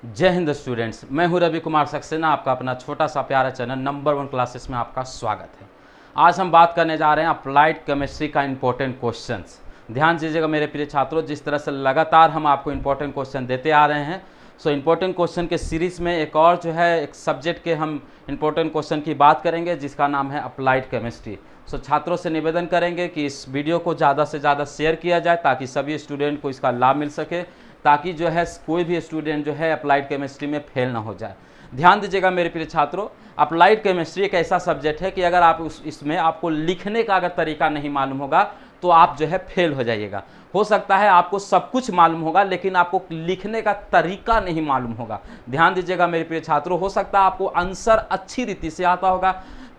जय हिंद स्टूडेंट्स, मैं हूं रवि कुमार सक्सेना। आपका अपना छोटा सा प्यारा चैनल नंबर 1 क्लासेस में आपका स्वागत है। आज हम बात करने जा रहे हैं अप्लाइड केमिस्ट्री का इंपॉर्टेंट क्वेश्चंस। ध्यान दीजिएगा मेरे प्रिय छात्रों, जिस तरह से लगातार हम आपको इंपॉर्टेंट क्वेश्चन देते आ रहे हैं, सो इंपॉर्टेंट क्वेश्चन के सीरीज़ में एक और जो है एक सब्जेक्ट के हम इंपॉर्टेंट क्वेश्चन की बात करेंगे जिसका नाम है अप्लाइड केमिस्ट्री। सो छात्रों से निवेदन करेंगे कि इस वीडियो को ज़्यादा से ज़्यादा शेयर किया जाए ताकि सभी स्टूडेंट को इसका लाभ मिल सके, ताकि जो है कोई भी स्टूडेंट जो है अप्लाइड केमिस्ट्री में फेल ना हो जाए। ध्यान दीजिएगा मेरे प्रिय छात्रों, अप्लाइड केमिस्ट्री एक ऐसा सब्जेक्ट है कि अगर आप इसमें आपको लिखने का अगर तरीका नहीं मालूम होगा तो आप जो है फेल हो जाइएगा। हो सकता है आपको सब कुछ मालूम होगा लेकिन आपको लिखने का तरीका नहीं मालूम होगा। ध्यान दीजिएगा मेरे प्रिय छात्रों, हो सकता है आपको आंसर अच्छी रीति से आता होगा,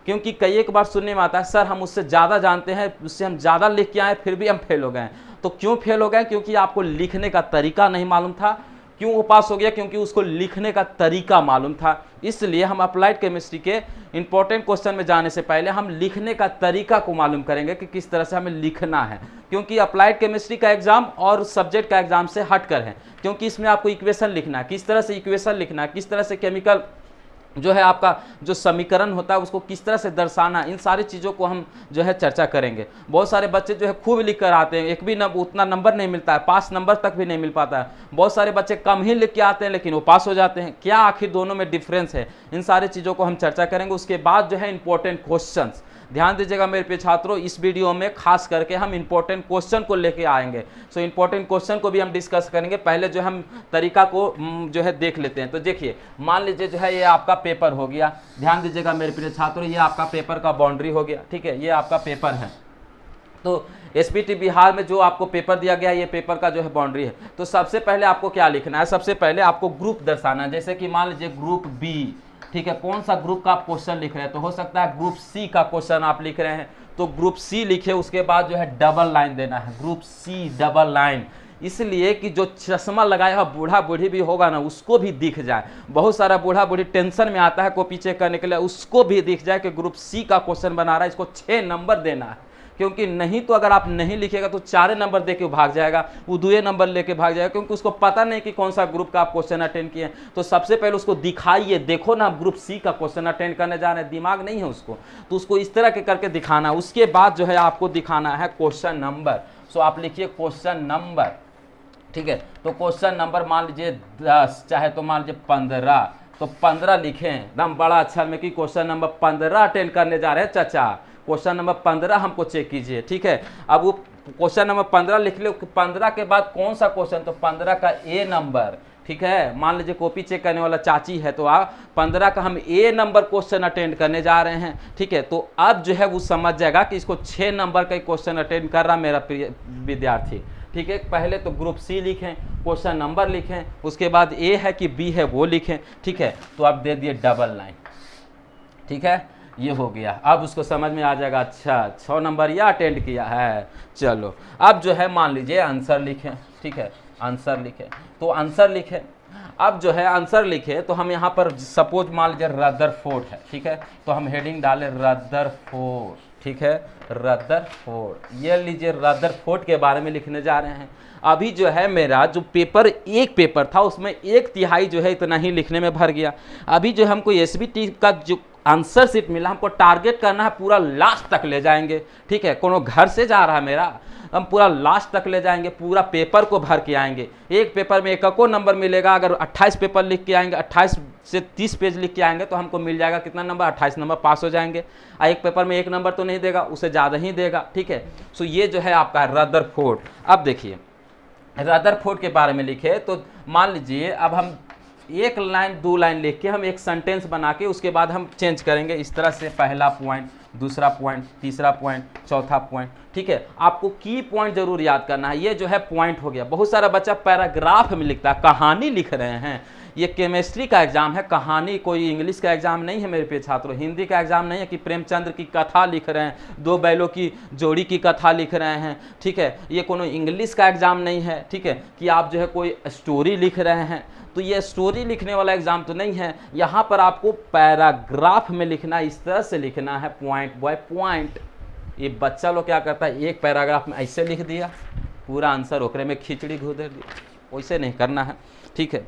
क्योंकि कई एक बार सुनने में आता है सर हम उससे ज़्यादा जानते हैं, उससे हम ज़्यादा लिख के आए फिर भी हम फेल हो गए। तो क्यों फेल हो गए? क्योंकि आपको लिखने का तरीका नहीं मालूम था। क्यों वो पास हो गया? क्योंकि उसको लिखने का तरीका मालूम था। इसलिए हम अप्लाइड केमिस्ट्री के इंपॉर्टेंट क्वेश्चन में जाने से पहले हम लिखने का तरीका को मालूम करेंगे कि किस तरह से हमें लिखना है, क्योंकि अप्लाइड केमिस्ट्री का एग्जाम और सब्जेक्ट का एग्जाम से हटकर है। क्योंकि इसमें आपको इक्वेशन लिखना है, किस तरह से इक्वेशन लिखना है, किस तरह से केमिकल जो है आपका जो समीकरण होता है उसको किस तरह से दर्शाना, इन सारी चीज़ों को हम जो है चर्चा करेंगे। बहुत सारे बच्चे जो है खूब लिख कर आते हैं, एक भी उतना नंबर नहीं मिलता है, 5 नंबर तक भी नहीं मिल पाता है। बहुत सारे बच्चे कम ही लिख के आते हैं लेकिन वो पास हो जाते हैं। क्या आखिर दोनों में डिफरेंस है? इन सारी चीज़ों को हम चर्चा करेंगे। उसके बाद जो है इंपॉर्टेंट क्वेश्चन, ध्यान दीजिएगा मेरे प्रिय छात्रों, इस वीडियो में खास करके हम इंपॉर्टेंट क्वेश्चन को लेके आएंगे। सो इंपॉर्टेंट क्वेश्चन को भी हम डिस्कस करेंगे। पहले जो हम तरीका को जो है देख लेते हैं। तो देखिए, मान लीजिए जो है ये आपका पेपर हो गया। ध्यान दीजिएगा मेरे प्रिय छात्रों, ये आपका पेपर का बाउंड्री हो गया, ठीक है, ये आपका पेपर है। तो एसपीटी बिहार में जो आपको पेपर दिया गया है, ये पेपर का जो है बाउंड्री है। तो सबसे पहले आपको क्या लिखना है? सबसे पहले आपको ग्रुप दर्शाना है। जैसे कि मान लीजिए ग्रुप बी, ठीक है, कौन सा ग्रुप का आप क्वेश्चन लिख रहे हैं? तो हो सकता है ग्रुप सी का क्वेश्चन आप लिख रहे हैं, तो ग्रुप सी लिखे। उसके बाद जो है डबल लाइन देना है, ग्रुप सी डबल लाइन, इसलिए कि जो चश्मा लगाया हुआ बूढ़ा बूढ़ी भी होगा ना उसको भी दिख जाए। बहुत सारा बूढ़ा बूढ़ी टेंशन में आता है कॉपी चेक करने के लिए, उसको भी दिख जाए कि ग्रुप सी का क्वेश्चन बना रहा है, इसको 6 नंबर देना है। क्योंकि नहीं तो अगर आप नहीं लिखेगा तो 4 नंबर दे के भाग जाएगा, वो 2 नंबर लेके भाग जाएगा, क्योंकि उसको पता नहीं कि कौन सा ग्रुप का आप क्वेश्चन अटेंड किए। तो सबसे पहले उसको दिखाइए, देखो ना ग्रुप सी का क्वेश्चन अटेंड करने जा रहे हैं, दिमाग नहीं है उसको, तो उसको इस तरह के करके दिखाना। उसके बाद जो है आपको दिखाना है क्वेश्चन नंबर। सो आप लिखिए क्वेश्चन नंबर, ठीक है। तो क्वेश्चन नंबर मान लीजिए 10, चाहे तो मान लीजिए 15, तो 15 लिखें एकदम बड़ा अक्षर में कि क्वेश्चन नंबर 15 अटेंड करने जा रहे हैं चाचा, क्वेश्चन नंबर 15 हमको चेक कीजिए, ठीक है। अब वो क्वेश्चन नंबर 15 लिख ले। 15 के बाद कौन सा क्वेश्चन? तो 15 का ए नंबर, ठीक है। मान लीजिए कॉपी चेक करने वाला चाची है, तो आप 15 का हम ए नंबर क्वेश्चन अटेंड करने जा रहे हैं, ठीक है। तो अब जो है वो समझ जाएगा कि इसको 6 नंबर का क्वेश्चन अटेंड कर रहा मेरा प्रिय विद्यार्थी, ठीक है। पहले तो ग्रुप सी लिखें, क्वेश्चन नंबर लिखें, उसके बाद ए है कि बी है वो लिखें, ठीक है। तो आप दे दिए डबल लाइन, ठीक है, ये हो गया। अब उसको समझ में आ जाएगा, अच्छा 6 नंबर या अटेंड किया है। चलो अब जो है मान लीजिए आंसर लिखें, ठीक है, आंसर लिखें। तो आंसर लिखें, अब जो है आंसर लिखे तो हम यहाँ पर सपोज मान लीजिए रदरफोर्ड है, ठीक है, तो हम हेडिंग डालें रदरफोर्ड, ठीक है, रदरफोर्ड। ये लीजिए रदरफोर्ड के बारे में लिखने जा रहे हैं। अभी जो है मेरा जो पेपर एक पेपर था उसमें 1/3 जो है इतना ही लिखने में भर गया। अभी जो हमको एसबीटी का जो आंसर शीट मिला, हमको टारगेट करना है पूरा लास्ट तक ले जाएंगे, ठीक है। कोनो घर से जा रहा है मेरा, हम पूरा लास्ट तक ले जाएंगे, पूरा पेपर को भर के आएंगे। एक पेपर में एक को नंबर मिलेगा। अगर 28 पेपर लिख के आएंगे, 28 से 30 पेज लिख के आएंगे तो हमको मिल जाएगा कितना नंबर? 28 नंबर, पास हो जाएंगे। एक पेपर में 1 नंबर तो नहीं देगा, उसे ज़्यादा ही देगा, ठीक है। सो ये जो है आपका रदरफोर्ड। अब देखिए रदरफोर्ड के बारे में लिखे, तो मान लीजिए अब हम 1 लाइन 2 लाइन लिख के हम एक सेंटेंस बना के उसके बाद हम चेंज करेंगे इस तरह से। पहला पॉइंट, दूसरा पॉइंट, तीसरा पॉइंट, चौथा पॉइंट, ठीक है। आपको की पॉइंट जरूर याद करना है। ये जो है पॉइंट हो गया। बहुत सारा बच्चा पैराग्राफ में लिखता है, कहानी लिख रहे हैं। ये केमिस्ट्री का एग्जाम है, कहानी कोई इंग्लिश का एग्जाम नहीं है मेरे प्रिय छात्रों, हिंदी का एग्जाम नहीं है कि प्रेमचंद्र की कथा लिख रहे हैं, 2 बैलों की जोड़ी की कथा लिख रहे हैं, ठीक है। ये कोनो इंग्लिश का एग्जाम नहीं है, ठीक है, कि आप जो है कोई स्टोरी लिख रहे हैं। तो ये स्टोरी लिखने वाला एग्जाम तो नहीं है। यहाँ पर आपको पैराग्राफ में लिखना, इस तरह से लिखना है, पॉइंट बाय पॉइंट। ये बच्चा लोग क्या करता है, एक पैराग्राफ में ऐसे लिख दिया, पूरा आंसर ओकरे में खिचड़ी घुदर दी, वैसे नहीं करना है, ठीक है।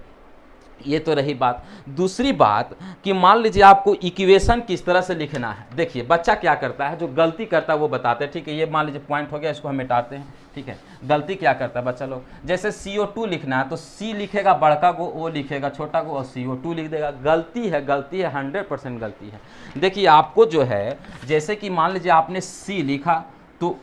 ये तो रही बात। दूसरी बात कि मान लीजिए आपको इक्वेशन किस तरह से लिखना है। देखिए बच्चा क्या करता है, जो गलती करता है वो बताते हैं, ठीक है। ये मान लीजिए पॉइंट हो गया, इसको हम मिटाते हैं, ठीक है। गलती क्या करता है बच्चा लोग, जैसे CO2 लिखना है तो C लिखेगा बड़का को, O लिखेगा छोटा को और CO2 लिख देगा। गलती है, गलती है, 100% गलती है। देखिए आपको जो है, जैसे कि मान लीजिए आपने C लिखा तो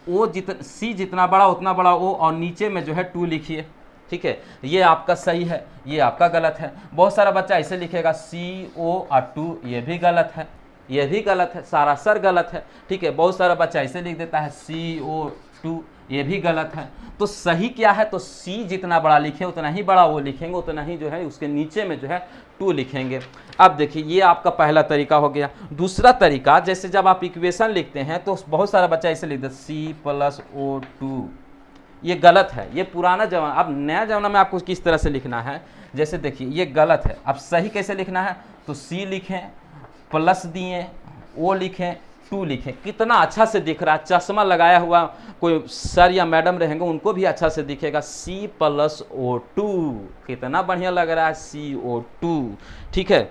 C जितना बड़ा उतना बड़ा O, और नीचे में जो है 2 लिखिए, ठीक है। ये आपका सही है, ये आपका गलत है। बहुत सारा बच्चा ऐसे लिखेगा CO और 2, ये भी गलत है, ये भी गलत है, सरासर गलत है, ठीक है। बहुत सारा बच्चा ऐसे लिख देता है CO2, ये भी गलत है। तो सही क्या है, तो C जितना बड़ा लिखे उतना ही बड़ा वो लिखेंगे, उतना ही जो है उसके नीचे में जो है 2 लिखेंगे। अब देखिए ये आपका पहला तरीका हो गया। दूसरा तरीका, जैसे जब आप इक्वेशन लिखते हैं तो बहुत सारा बच्चा ऐसे लिखता है C+O2, ये गलत है, ये पुराना जमाना। अब नया जमाना में आपको किस तरह से लिखना है, जैसे देखिए ये गलत है। अब सही कैसे लिखना है, तो C लिखें, प्लस दिए, O लिखें, 2 लिखें। कितना अच्छा से दिख रहा है, चश्मा लगाया हुआ कोई सर या मैडम रहेंगे उनको भी अच्छा से दिखेगा, C+O2, कितना बढ़िया लग रहा है CO2, ठीक है।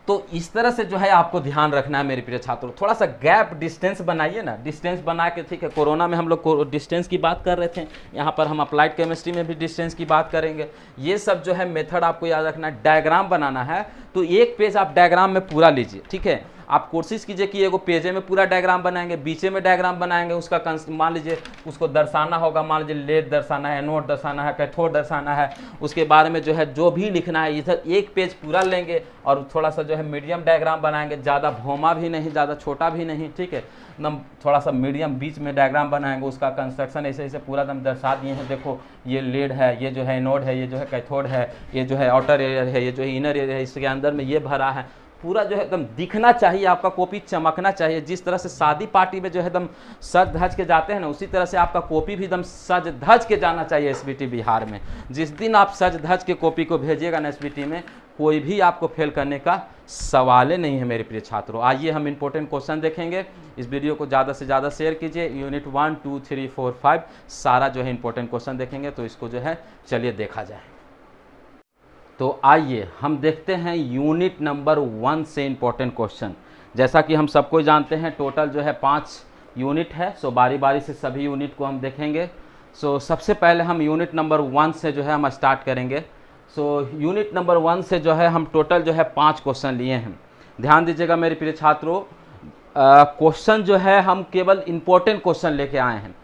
तो इस तरह से जो है आपको ध्यान रखना है मेरे प्रिय छात्रों। थोड़ा सा गैप डिस्टेंस बनाइए ना, डिस्टेंस बना के, ठीक है। कोरोना में हम लोग डिस्टेंस की बात कर रहे थे, यहाँ पर हम अप्लाइड केमिस्ट्री में भी डिस्टेंस की बात करेंगे। ये सब जो है मेथड आपको याद रखना है। डायग्राम बनाना है तो एक पेज आप डायग्राम में पूरा लीजिए, ठीक है। आप कोशिश कीजिए कि एगो पेजे में पूरा डायग्राम बनाएंगे, बीचे में डायग्राम बनाएंगे, उसका मान लीजिए उसको दर्शाना होगा, मान लीजिए लेड दर्शाना है, एनोड दर्शाना है, कैथोड दर्शाना है, उसके बारे में जो है जो भी लिखना है, इधर एक पेज पूरा लेंगे और थोड़ा सा जो है मीडियम डायग्राम बनाएंगे, ज़्यादा भौमा भी नहीं, ज़्यादा छोटा भी नहीं, ठीक है। एकदम थोड़ा सा मीडियम बीच में डायग्राम बनाएंगे, उसका कंस्ट्रक्शन ऐसे ऐसे पूरा एकदम दर्शा दिए हैं। देखो ये लेड है, ये जो है एनोड है, ये जो है कैथोड है, ये जो है आउटर एरिया है, ये जो है इनर एरिया है, इसके अंदर में ये भरा है। पूरा जो है एकदम दिखना चाहिए, आपका कॉपी चमकना चाहिए। जिस तरह से शादी पार्टी में जो है एकदम सज धज के जाते हैं ना, उसी तरह से आपका कॉपी भी एकदम सज धज के जाना चाहिए SBT बिहार में। जिस दिन आप सज धज के कॉपी को भेजिएगा ना SBT में, कोई भी आपको फेल करने का सवाल ही नहीं है मेरे प्रिय छात्रों। आइए हम इंपॉर्टेंट क्वेश्चन देखेंगे। इस वीडियो को ज़्यादा से ज़्यादा शेयर कीजिए। यूनिट 1, 2, 3, 4, 5 सारा जो है इंपॉर्टेंट क्वेश्चन देखेंगे, तो इसको जो है चलिए देखा जाए। तो आइए हम देखते हैं यूनिट नंबर 1 से इंपॉर्टेंट क्वेश्चन। जैसा कि हम सबको जानते हैं टोटल जो है 5 यूनिट है, सो बारी बारी से सभी यूनिट को हम देखेंगे। सो सबसे पहले हम यूनिट नंबर 1 से जो है हम स्टार्ट करेंगे। सो यूनिट नंबर 1 से जो है हम टोटल जो है 5 क्वेश्चन लिए हैं। ध्यान दीजिएगा मेरे प्रिय छात्रों, क्वेश्चन जो है हम केवल इंपॉर्टेंट क्वेश्चन लेके आए हैं।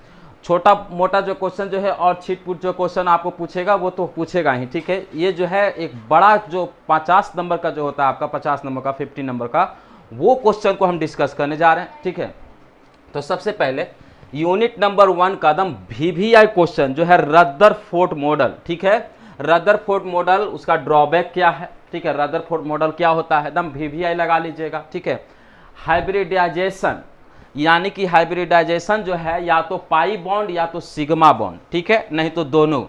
छोटा मोटा जो क्वेश्चन जो है और छिटपुट जो क्वेश्चन आपको पूछेगा वो तो पूछेगा ही, ठीक है। ये जो है एक बड़ा जो 50 नंबर का जो होता है आपका, 50 नंबर का, 50 नंबर का, वो क्वेश्चन को हम डिस्कस करने जा रहे हैं, ठीक है। तो सबसे पहले यूनिट नंबर 1 का एकदम VVI क्वेश्चन जो है रदरफोर्ड मॉडल, ठीक है। रदरफोर्ड मॉडल, उसका ड्रॉबैक क्या है, ठीक है। रदरफोर्ड मॉडल क्या होता है, एकदम VVI लगा लीजिएगा, ठीक है। हाइब्रिडाइजेशन, यानी कि हाइब्रिडाइजेशन जो है या तो पाई बॉन्ड या तो सिग्मा बॉन्ड, ठीक है, नहीं तो दोनों।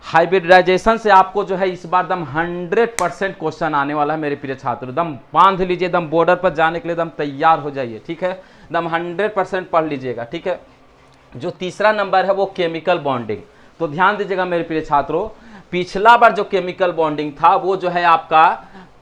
हाइब्रिडाइजेशन से आपको जो है इस बार एकदम 100% क्वेश्चन आने वाला है मेरे प्रिय छात्रों। एकदम बांध लीजिए, एकदम बॉर्डर पर जाने के लिए एकदम तैयार हो जाइए, ठीक है। एकदम 100% पढ़ लीजिएगा, ठीक है। जो तीसरा नंबर है वो केमिकल बॉन्डिंग। तो ध्यान दीजिएगा मेरे प्रिय छात्रों, पिछला बार जो केमिकल बॉन्डिंग था वो जो है आपका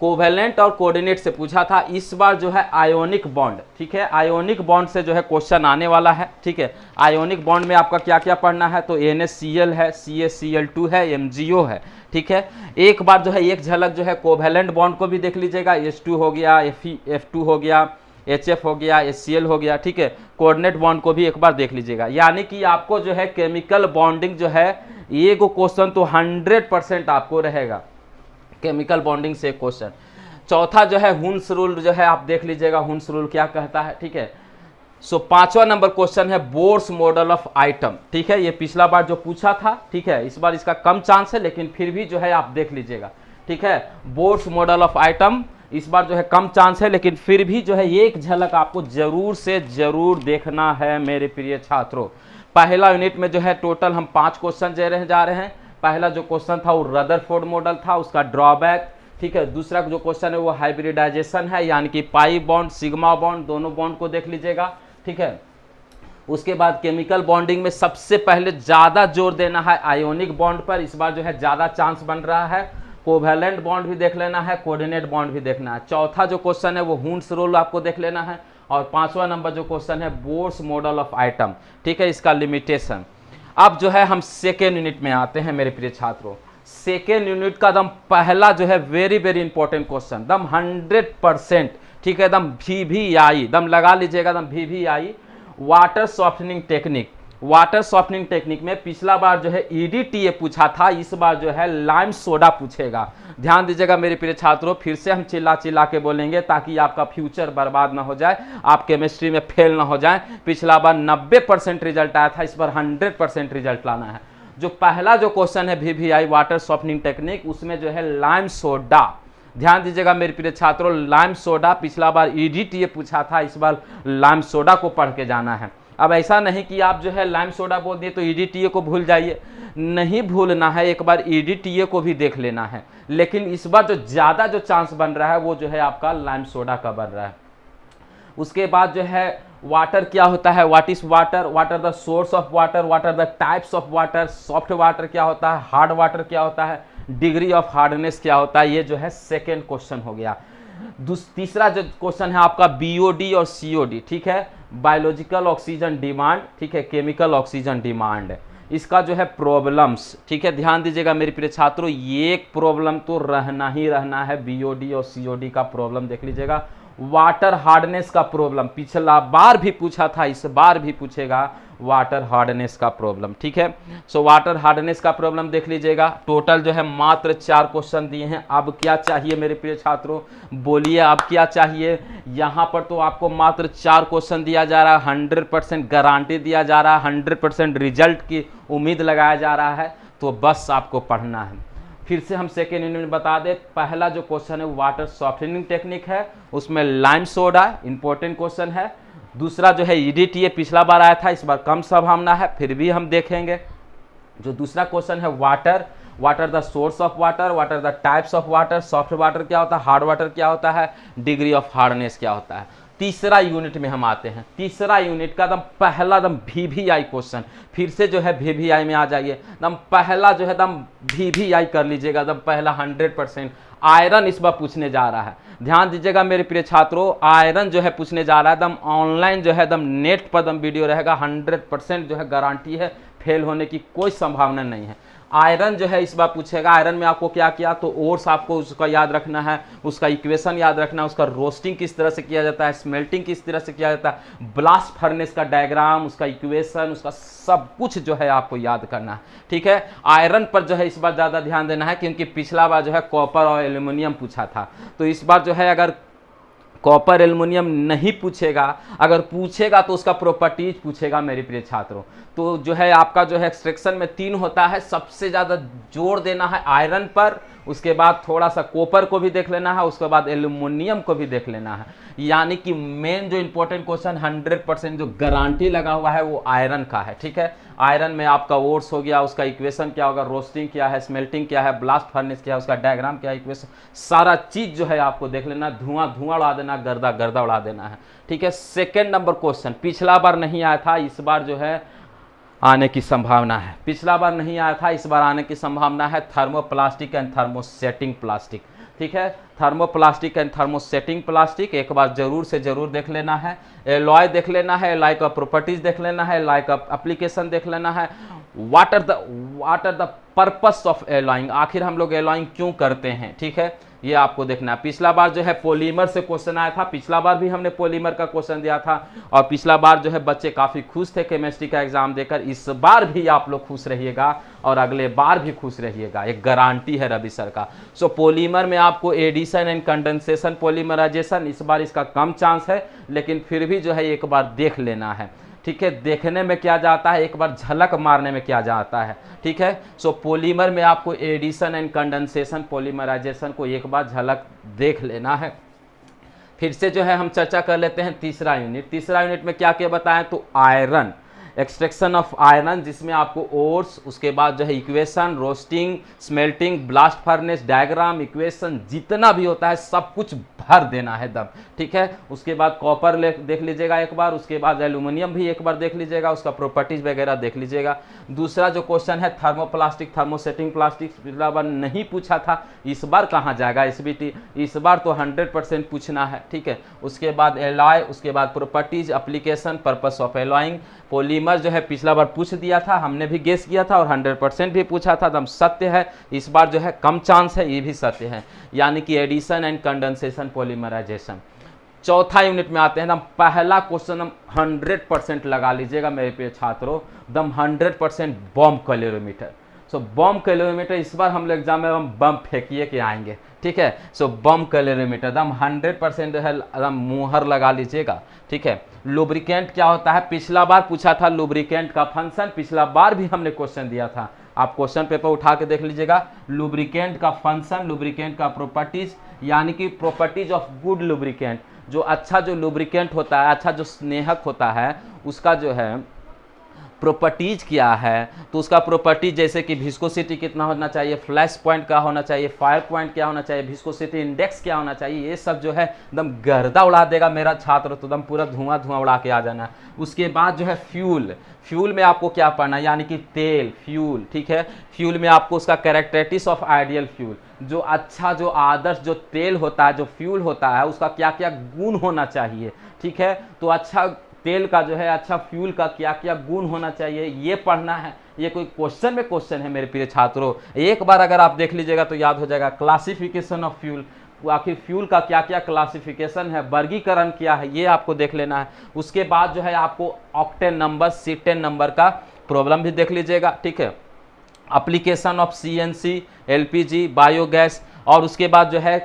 कोवेलेंट और कोऑर्डिनेट से पूछा था। इस बार जो है आयोनिक बॉन्ड, ठीक है, आयोनिक बॉन्ड से जो है क्वेश्चन आने वाला है, ठीक है। आयोनिक बॉन्ड में आपका क्या क्या पढ़ना है, तो NaCl है, CaCl2 है, MgO है, ठीक है। एक बार जो है एक झलक जो है कोवेलेंट बॉन्ड को भी देख लीजिएगा, H2 हो गया, F2 हो गया, HF हो गया, HCl हो गया, ठीक है। कोऑर्डिनेट बॉन्ड को भी एक बार देख लीजिएगा। यानी कि आपको जो है केमिकल बॉन्डिंग जो है ये को क्वेश्चन तो 100% आपको रहेगा केमिकल बॉन्डिंग से क्वेश्चन। चौथा जो है हुन्स रूल जो है आप देख लीजिएगा, हुन्स रूल क्या कहता है, ठीक है। सो 5वां नंबर क्वेश्चन है बोर्स मॉडल ऑफ आइटम, ठीक है। ये पिछला बार जो पूछा था, ठीक है, इस बार इसका कम चांस है लेकिन फिर भी जो है आप देख लीजिएगा, ठीक है। बोर्स मॉडल ऑफ आइटम इस बार जो है कम चांस है लेकिन फिर भी जो है एक झलक आपको जरूर से जरूर देखना है मेरे प्रिय छात्रों। पहला यूनिट में जो है टोटल हम 5 क्वेश्चन जा रहे हैं। पहला जो क्वेश्चन था वो रदरफोर्ड मॉडल था, उसका ड्रॉबैक, ठीक है। दूसरा जो क्वेश्चन है वो हाइब्रिडाइजेशन है, यानी कि पाई बॉन्ड सिग्मा बॉन्ड दोनों बॉन्ड को देख लीजिएगा, ठीक है। उसके बाद केमिकल बॉन्डिंग में सबसे पहले ज़्यादा जोर देना है आयोनिक बॉन्ड पर। इस बार जो है ज़्यादा चांस बन रहा है कोवैलेंट बॉन्ड भी देख लेना है, कोऑर्डिनेट बॉन्ड भी देखना है। चौथा जो क्वेश्चन है वो हुंस रूल आपको देख लेना है, और पांचवा नंबर जो क्वेश्चन है बोर्स मॉडल ऑफ आइटम, ठीक है, इसका लिमिटेशन। अब जो है हम सेकेंड यूनिट में आते हैं मेरे प्रिय छात्रों। सेकेंड यूनिट का दम पहला जो है वेरी वेरी इंपॉर्टेंट क्वेश्चन, दम 100%, ठीक है, दम VVI, दम लगा लीजिएगा, दम VVI water softening technique. Water softening technique में पिछला बार जो है EDTA पूछा था, इस बार जो है लाइम सोडा पूछेगा। ध्यान दीजिएगा मेरे प्रिय छात्रों, फिर से हम चिल्ला चिल्ला के बोलेंगे ताकि आपका फ्यूचर बर्बाद ना हो जाए, आप केमिस्ट्री में फेल ना हो जाए। पिछला बार 90% रिजल्ट आया था, इस बार 100% रिजल्ट लाना है। जो पहला जो क्वेश्चन है VVI वाटर सॉफ्टनिंग टेक्निक, उसमें जो है लाइम सोडा, ध्यान दीजिएगा मेरे प्रिय छात्रों, लाइम सोडा पिछला बार EDTA पूछा था, इस बार लाइम सोडा को पढ़ के जाना है। अब ऐसा नहीं कि आप जो है लाइम सोडा बोल दिए तो EDTA को भूल जाइए, नहीं भूलना है, एक बार EDTA को भी देख लेना है। लेकिन इस बार जो ज़्यादा जो चांस बन रहा है वो जो है आपका लाइम सोडा का बन रहा है। उसके बाद जो है वाटर क्या होता है, what is water, what are the source of water, what are the types of water, soft water क्या होता है, हार्ड वाटर क्या होता है, डिग्री ऑफ हार्डनेस क्या होता है। ये जो है सेकेंड क्वेश्चन हो गया। तीसरा जो क्वेश्चन है आपका BOD और COD, ठीक है, बायोलॉजिकल ऑक्सीजन डिमांड, ठीक है, केमिकल ऑक्सीजन डिमांड, इसका जो है प्रॉब्लम्स, ठीक है। ध्यान दीजिएगा मेरे प्रिय छात्रों, ये एक प्रॉब्लम तो रहना ही रहना है, BOD और COD का प्रॉब्लम देख लीजिएगा। वाटर हार्डनेस का प्रॉब्लम पिछला बार भी पूछा था, इस बार भी पूछेगा वाटर हार्डनेस का प्रॉब्लम, ठीक है। सो वाटर हार्डनेस का प्रॉब्लम देख लीजिएगा। टोटल जो है मात्र 4 क्वेश्चन दिए हैं। अब क्या चाहिए मेरे प्रिय छात्रों, बोलिए अब क्या चाहिए। यहाँ पर तो आपको मात्र 4 क्वेश्चन दिया जा रहा है, 100% गारंटी दिया जा रहा है, 100% रिजल्ट की उम्मीद लगाया जा रहा है, तो बस आपको पढ़ना है। फिर से हम सेकेंड यूनिट में बता दें, पहला जो क्वेश्चन है वाटर सॉफ्टनिंग टेक्निक है, उसमें लाइम सोडा इंपॉर्टेंट क्वेश्चन है। दूसरा जो है EDTA पिछला बार आया था, इस बार कम संभावना है, फिर भी हम देखेंगे। जो दूसरा क्वेश्चन है water, what are the source of water, what are the types of water, soft water क्या होता है, हार्ड वाटर क्या होता है, डिग्री ऑफ हार्डनेस क्या होता है। तीसरा यूनिट में हम आते हैं। तीसरा यूनिट का दम पहला दम VVI क्वेश्चन, फिर से जो है VVI में आ जाइए, दम पहला जो है दम VVI कर लीजिएगा, दम पहला 100% आयरन इस बार पूछने जा रहा है। ध्यान दीजिएगा मेरे प्रिय छात्रों, आयरन जो है पूछने जा रहा है, दम ऑनलाइन जो है दम नेट पर दम वीडियो रहेगा, 100% जो है गारंटी है, फेल होने की कोई संभावना नहीं है। आयरन जो है इस बार पूछेगा। आयरन में आपको क्या किया, तो ओर्स आपको उसका याद रखना है, उसका इक्वेशन याद रखना है, उसका रोस्टिंग किस तरह से किया जाता है, स्मेल्टिंग किस तरह से किया जाता है, ब्लास्ट फर्नेस का डायग्राम, उसका इक्वेशन, उसका सब कुछ जो है आपको याद करना है, ठीक है। आयरन पर जो है इस बार ज़्यादा ध्यान देना है, क्योंकि पिछला बार जो है कॉपर और एल्यूमिनियम पूछा था, तो इस बार जो है अगर कॉपर एल्युमिनियम नहीं पूछेगा, अगर पूछेगा तो उसका प्रॉपर्टीज पूछेगा मेरे प्रिय छात्रों। तो जो है आपका जो है एक्सट्रैक्शन में 3 होता है, सबसे ज़्यादा जोर देना है आयरन पर, उसके बाद थोड़ा सा कॉपर को भी देख लेना है, उसके बाद एल्युमिनियम को भी देख लेना है। यानी कि मेन जो इंपॉर्टेंट क्वेश्चन 100% जो गारंटी लगा हुआ है वो आयरन का है, ठीक है। आयरन में आपका ओर्स हो गया, उसका इक्वेशन क्या होगा, रोस्टिंग क्या है, स्मेल्टिंग क्या है, ब्लास्ट फर्नेस क्या है, उसका डायग्राम क्या है, इक्वेशन, सारा चीज जो है आपको देख लेना, धुआं धुआं उड़ा देना, गर्दा गर्दा उड़ा देना है, ठीक है। सेकेंड नंबर क्वेश्चन पिछला बार नहीं आया था, इस बार जो है आने की संभावना है। पिछला बार नहीं आया था, इस बार आने की संभावना है। थर्मोप्लास्टिक एंड थर्मोसेटिंग प्लास्टिक, ठीक है। थर्मोप्लास्टिक एंड थर्मोसेटिंग प्लास्टिक एक बार जरूर से जरूर देख लेना है। एलॉय देख लेना है, एलॉय का प्रॉपर्टीज देख लेना है, एलॉय का एप्लीकेशन देख लेना है। What are the purpose of allowing, आखिर हम लोग एलॉइंग क्यों करते हैं, ठीक है, ये आपको देखना है। पिछला बार जो है पॉलीमर से क्वेश्चन आया था, पिछला बार भी हमने पॉलीमर का क्वेश्चन दिया था, और पिछला बार जो है बच्चे काफ़ी खुश थे केमिस्ट्री का एग्जाम देकर। इस बार भी आप लोग खुश रहिएगा और अगले बार भी खुश रहिएगा, एक गारंटी है रवि सर का। सो पॉलीमर में आपको एडिशन एंड कंडेंसेशन पॉलीमराइजेशन, इस बार इसका कम चांस है, लेकिन फिर भी जो है एक बार देख लेना है, ठीक है। देखने में क्या जाता है, एक बार झलक मारने में क्या जाता है, ठीक है। सो पॉलीमर में आपको एडिशन एंड कंडेंसेशन पॉलीमराइजेशन को एक बार झलक देख लेना है। फिर से जो है हम चर्चा कर लेते हैं तीसरा यूनिट। तीसरा यूनिट में क्या क्या बताएं, तो आयरन, एक्सट्रैक्शन ऑफ आयरन जिसमें आपको ओर्स, उसके बाद जो है equation, roasting, smelting, blast furnace, diagram, equation, जितना भी होता है सब कुछ भर देना है दम, ठीक है। उसके बाद कॉपर देख लीजिएगा एक बार, उसके बाद एल्यूमिनियम भी एक बार देख लीजिएगा, उसका प्रॉपर्टीज वगैरह देख लीजिएगा। दूसरा जो क्वेश्चन है थर्मोप्लास्टिक, थर्मोसेटिंग प्लास्टिक, पिछला बार नहीं पूछा था, इस बार कहाँ जाएगा एसबीटी, इस बार तो 100% पूछना है, ठीक है। उसके बाद एलॉय, उसके बाद properties, application, purpose of alloying, polymer जो है पिछला बार पूछ दिया था, हमने भी गेस किया था और 100% भी पूछा था, एकदम सत्य है। इस बार जो है कम चांस है, ये भी सत्य है, यानी कि एडिशन एंड कंडेंसेशन पॉलीमराइजेशन। चौथा यूनिट में आते हैं, एकदम पहला क्वेश्चन हम 100% लगा लीजिएगा मेरे प्रिय छात्रों, एकदम 100% बम कैलोरीमीटर। सो बम कैलोरीमीटर इस बार हम लोग एग्जाम में हम बम फेंकिए के आएंगे, ठीक है। सो बम कैलोरीमीटर एकदम 100% है, एकदम मुहर लगा लीजिएगा, ठीक है। लुब्रिकेंट क्या होता है, पिछला बार पूछा था लुब्रिकेंट का फंक्शन, पिछला बार भी हमने क्वेश्चन दिया था, आप क्वेश्चन पेपर उठा के देख लीजिएगा। लुब्रिकेंट का फंक्शन, लुब्रिकेंट का प्रॉपर्टीज, यानी कि प्रॉपर्टीज ऑफ गुड लुब्रिकेंट, जो अच्छा जो लुब्रिकेंट होता है, अच्छा जो स्नेहक होता है, उसका जो है प्रॉपर्टीज क्या है, तो उसका प्रॉपर्टी जैसे कि विस्कोसिटी कितना होना चाहिए, फ्लैश पॉइंट क्या होना चाहिए, फायर पॉइंट क्या होना चाहिए, विस्कोसिटी इंडेक्स क्या होना चाहिए, ये सब जो है एकदम गर्दा उड़ा देगा मेरा छात्र, तो एकदम पूरा धुआं धुआं उड़ा के आ जाना है। उसके बाद जो है फ्यूल, फ्यूल में आपको क्या पढ़ना है, यानी कि तेल, फ्यूल, ठीक है। फ्यूल में आपको उसका कैरेक्टरिस्टिक्स ऑफ आइडियल फ्यूल, जो अच्छा जो आदर्श जो तेल होता है, जो फ्यूल होता है, उसका क्या क्या गुण होना चाहिए, ठीक है। तो अच्छा तेल का जो है, अच्छा फ्यूल का क्या क्या गुण होना चाहिए, ये पढ़ना है। ये कोई क्वेश्चन में क्वेश्चन है मेरे प्रिय छात्रों, एक बार अगर आप देख लीजिएगा तो याद हो जाएगा। क्लासिफिकेशन ऑफ फ्यूल, आखिर फ्यूल का क्या क्या क्लासिफिकेशन है, वर्गीकरण क्या है, ये आपको देख लेना है। उसके बाद जो है आपको ऑक्टेन नंबर, सीटेन नंबर का प्रॉब्लम भी देख लीजिएगा, ठीक है। Application of CNC, LPG, biogas, और उसके बाद जो है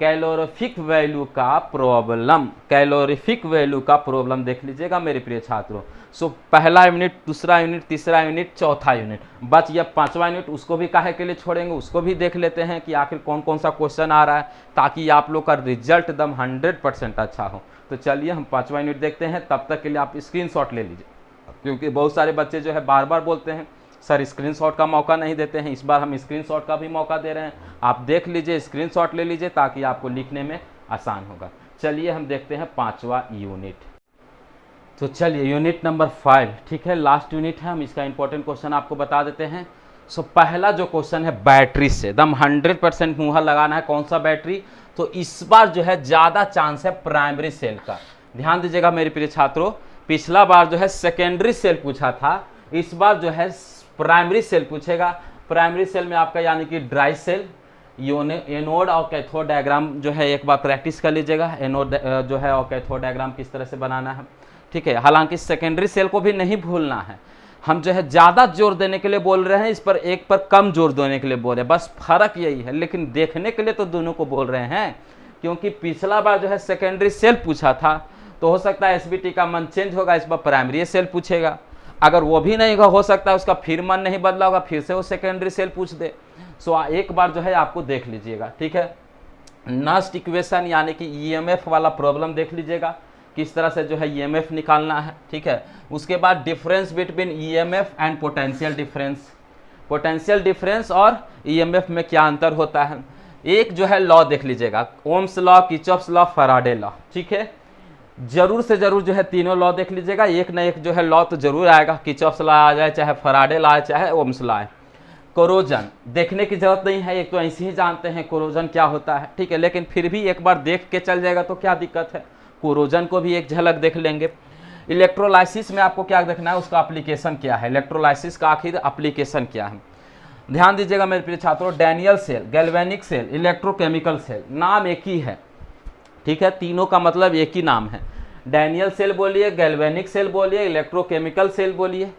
कैलोरीफिक वैल्यू का प्रॉब्लम, कैलोरीफिक वैल्यू का प्रॉब्लम देख लीजिएगा मेरे प्रिय छात्रों। सो पहला यूनिट, दूसरा यूनिट, तीसरा यूनिट, चौथा यूनिट, बच ये पांचवा यूनिट, उसको भी काहे के लिए छोड़ेंगे, उसको भी देख लेते हैं कि आखिर कौन कौन सा क्वेश्चन आ रहा है, ताकि आप लोग का रिजल्ट एकदम 100% अच्छा हो। तो चलिए हम पांचवा यूनिट देखते हैं, तब तक के लिए आप स्क्रीनशॉट ले लीजिए, क्योंकि बहुत सारे बच्चे जो है बार बार बोलते हैं सर स्क्रीनशॉट का मौका नहीं देते हैं, इस बार हम स्क्रीनशॉट का भी मौका दे रहे हैं। आप देख लीजिए, स्क्रीनशॉट ले लीजिए, ताकि आपको लिखने में आसान होगा। चलिए हम देखते हैं पांचवा यूनिट। तो चलिए यूनिट नंबर 5, ठीक है, लास्ट यूनिट है, हम इसका इंपॉर्टेंट क्वेश्चन आपको बता देते हैं। सो पहला जो क्वेश्चन है बैटरी से, एकदम 100% मुहर लगाना है। कौन सा बैटरी, तो इस बार जो है ज़्यादा चांस है प्राइमरी सेल का। ध्यान दीजिएगा मेरे प्रिय छात्रों, पिछला बार जो है सेकेंडरी सेल पूछा था, इस बार जो है प्राइमरी सेल पूछेगा। प्राइमरी सेल में आपका यानी कि ड्राई सेल, एनोड और कैथोड डायग्राम जो है एक बार प्रैक्टिस कर लीजिएगा, एनोड जो है और कैथोड डायग्राम किस तरह से बनाना है, ठीक है। हालांकि सेकेंडरी सेल को भी नहीं भूलना है, हम जो है ज़्यादा जोर देने के लिए बोल रहे हैं, इस पर एक पर कम जोर देने के लिए बोल रहे हैं, बस फर्क यही है। लेकिन देखने के लिए तो दोनों को बोल रहे हैं, क्योंकि पिछला बार जो है सेकेंडरी सेल पूछा था, तो हो सकता है एसबीटी का मन चेंज होगा, इस बार प्राइमरी सेल पूछेगा। अगर वो भी नहीं हो सकता है, उसका फिर मन नहीं बदला होगा, फिर से वो सेकेंडरी सेल पूछ दे। सो एक बार जो है आपको देख लीजिएगा, ठीक है। नस्ट इक्वेशन यानी कि ईएमएफ वाला प्रॉब्लम देख लीजिएगा, किस तरह से जो है ईएमएफ निकालना है, ठीक है। उसके बाद difference between EMF and potential difference, potential difference और ईएमएफ में क्या अंतर होता है। एक जो है लॉ देख लीजिएगा, Ohm's law, Kirchhoff's law, Faraday law, ठीक है। जरूर से जरूर जो है तीनों लॉ देख लीजिएगा, एक न एक जो है लॉ तो जरूर आएगा, किर्चॉफ्स लॉ आ जाए, चाहे फैराडे लॉ आए, चाहे ओम्स लॉ आए। कोरोजन देखने की जरूरत नहीं है, एक तो ऐसे ही जानते हैं कोरोजन क्या होता है, ठीक है, लेकिन फिर भी एक बार देख के चल जाएगा तो क्या दिक्कत है, कोरोजन को भी एक झलक देख लेंगे। इलेक्ट्रोलाइसिस में आपको क्या देखना है, उसका एप्लीकेशन क्या है, इलेक्ट्रोलाइसिस का आखिर एप्लीकेशन क्या है। ध्यान दीजिएगा मेरे प्रिय छात्रों, Daniell cell, galvanic cell, electrochemical cell, नाम एक ही है, ठीक है, तीनों का मतलब एक ही नाम है। डैनियल सेल बोलिए, गैल्वेनिक सेल बोलिए, इलेक्ट्रोकेमिकल सेल बोलिए,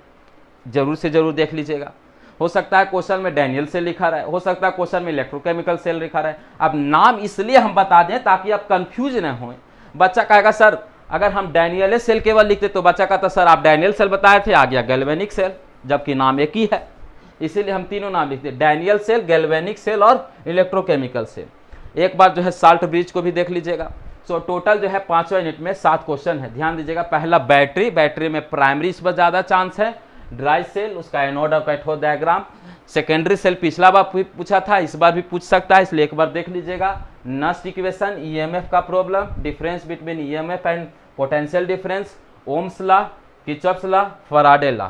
जरूर से जरूर देख लीजिएगा। हो सकता है क्वेश्चन में डैनियल सेल लिखा रहा है, हो सकता है क्वेश्चन में इलेक्ट्रोकेमिकल सेल लिखा रहा है। अब नाम इसलिए हम बता दें ताकि आप कंफ्यूज न हो। बच्चा कहेगा सर अगर हम डैनियल सेल केवल लिखते तो बच्चा कहता सर आप डैनियल सेल बताए थे, आ गया गैल्वेनिक सेल, जबकि नाम एक ही है, इसीलिए हम तीनों नाम लिखते, डैनियल सेल, गैल्वेनिक सेल और इलेक्ट्रोकेमिकल सेल। एक बार जो है साल्ट ब्रिज को भी देख लीजिएगा, सो टोटल जो है 5वां यूनिट में 7 क्वेश्चन है। ध्यान दीजिएगा, पहला बैटरी, बैटरी में प्राइमरी इस पर ज़्यादा चांस है, ड्राई सेल, उसका एनोड और कैथोड डायग्राम। सेकेंडरी सेल पिछला बार पूछा था, इस बार भी पूछ सकता है, इसलिए एक बार देख लीजिएगा। नस्ट इक्वेशन, ईएमएफ का problem, difference between EMF and potential difference, Ohm's law, Kirchhoff's law, Faraday law.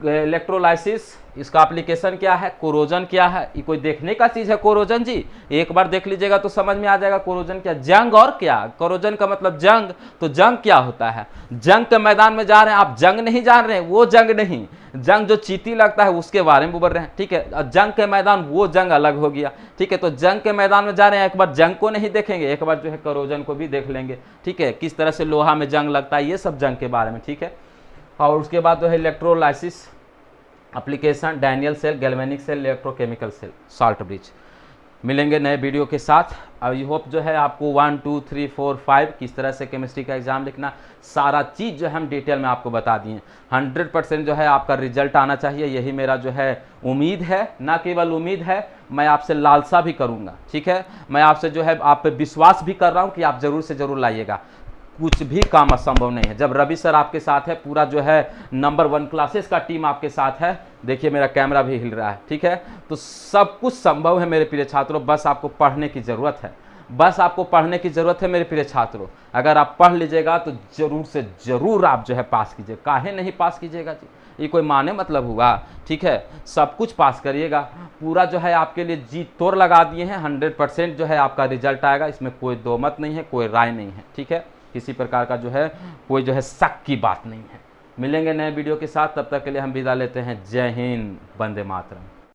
Electrolysis, इसका एप्लीकेशन क्या है, कोरोजन क्या है, ये कोई देखने का चीज है कोरोजन जी? एक बार देख लीजिएगा तो समझ में आ जाएगा कोरोजन क्या। जंग और क्या, कोरोजन का मतलब जंग, तो जंग क्या होता है? जंग के मैदान में जा रहे हैं आप, जंग नहीं जान रहे हैं, वो जंग नहीं, जंग जो चीटी लगता है उसके बारे में बोल रहे हैं, ठीक है। जंग के मैदान वो जंग अलग हो गया, ठीक है। तो जंग के मैदान में जा रहे हैं, एक बार जंग को नहीं देखेंगे, एक बार जो है कोरोजन को भी देख लेंगे, ठीक है, किस तरह से लोहा में जंग लगता है, ये सब जंग के बारे में, ठीक है। और उसके बाद जो है electrolysis application, Daniell cell, galvanic cell, electrochemical cell, salt bridge. मिलेंगे नए वीडियो के साथ। आई होप जो है आपको 1 2 3 4 5 किस तरह से केमिस्ट्री का एग्जाम लिखना, सारा चीज़ जो है हम डिटेल में आपको बता दिए। 100% जो है आपका रिजल्ट आना चाहिए, यही मेरा जो है उम्मीद है, ना केवल उम्मीद है, मैं आपसे लालसा भी करूँगा, ठीक है। मैं आपसे जो है आप पे विश्वास भी कर रहा हूँ कि आप ज़रूर से ज़रूर लाइएगा। कुछ भी काम असंभव नहीं है जब रवि सर आपके साथ है, पूरा जो है नंबर 1 क्लासेस का टीम आपके साथ है। देखिए मेरा कैमरा भी हिल रहा है, ठीक है। तो सब कुछ संभव है मेरे प्रिय छात्रों, बस आपको पढ़ने की ज़रूरत है, बस आपको पढ़ने की ज़रूरत है मेरे प्रिय छात्रों। अगर आप पढ़ लीजिएगा तो ज़रूर से ज़रूर आप जो है पास कीजिए। काहे नहीं पास कीजिएगा जी, ये कोई माने मतलब हुआ, ठीक है। सब कुछ पास करिएगा, पूरा जो है आपके लिए जी तोड़ लगा दिए हैं। 100% जो है आपका रिजल्ट आएगा, इसमें कोई दो मत नहीं है, कोई राय नहीं है, ठीक है। किसी प्रकार का जो है कोई जो है शक की बात नहीं है। मिलेंगे नए वीडियो के साथ, तब तक के लिए हम विदा लेते हैं। जय हिंद, वंदे मातरम।